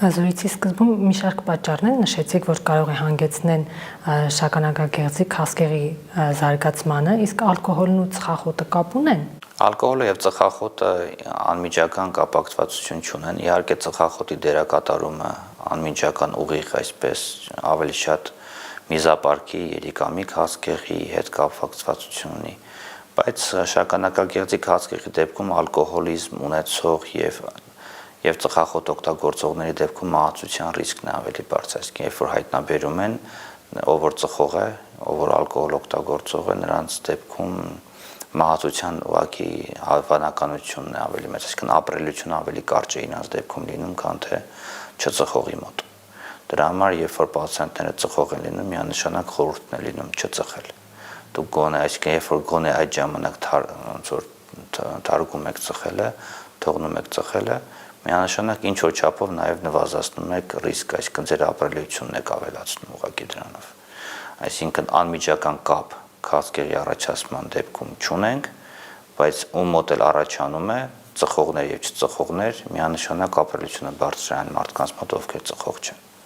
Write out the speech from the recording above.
Զրույցի սկզբում մի շարք պատճառներ նշեցիք, որ կարող է հանգեցնեն շագանակագեղձի քաղցկեղի զարգացմանը, իսկ ալկոհոլն ու ծխախոտը կապ ունեն։ Ալկոհոլը եւ ծխախոտը անմիջական կապակցվածություն չունեն։ Իհարկե ծխախոտի դերակատարումը անմիջական ուղիղ, այսպես ավելի շատ միզապարկի, երիկամի քաղցկեղի հետ կապակցվածություն ունի, բայց շագանակագեղձի քաղցկեղի դեպքում ալկոհոլիզմ ունեցող եւ ծխախոտ օգտագործողների դեպքում մահացության ռիսկն է ավելի բարձր, այսինքն երբ որ հայտնաբերում են, ով որ ծխող է, ով որ ալկոհոլ օգտագործող է, նրանց դեպքում մահացության ուղղակի հավանականությունն է ավելի մեծ, այսինքն ապրելությունը ավելի կարճ է իրենց դեպքում լինում, քան թե չծխողի մոտ։ Դրա համար, երբ որ պացիենտները ծխող են լինում, միանշանակ խորհուրդն է լինում չծխել։ Դուք գոնե, այսինքն երբ որ գոնե այդ ժամանակ ոնց որ թարգում եք ծխելը, թողնում եք ծխելը, միանշանակ ինչ որ չափով նաև նվազեցնում եք ռիսկ, այսինքն ձեր ապրելությունն եք ավելացնում ուղղակի դրանով։ Այսինքն անմիջական կապ քաղցկեղի առաջացման դեպքում չունենք, բայց ում մոտ էլ առաջանում է ծխողներ եւ չծխողներ, միանշանակ ապրելությունը բարձր է այն մարդկանց մոտ, ովքեր ծխող չեն։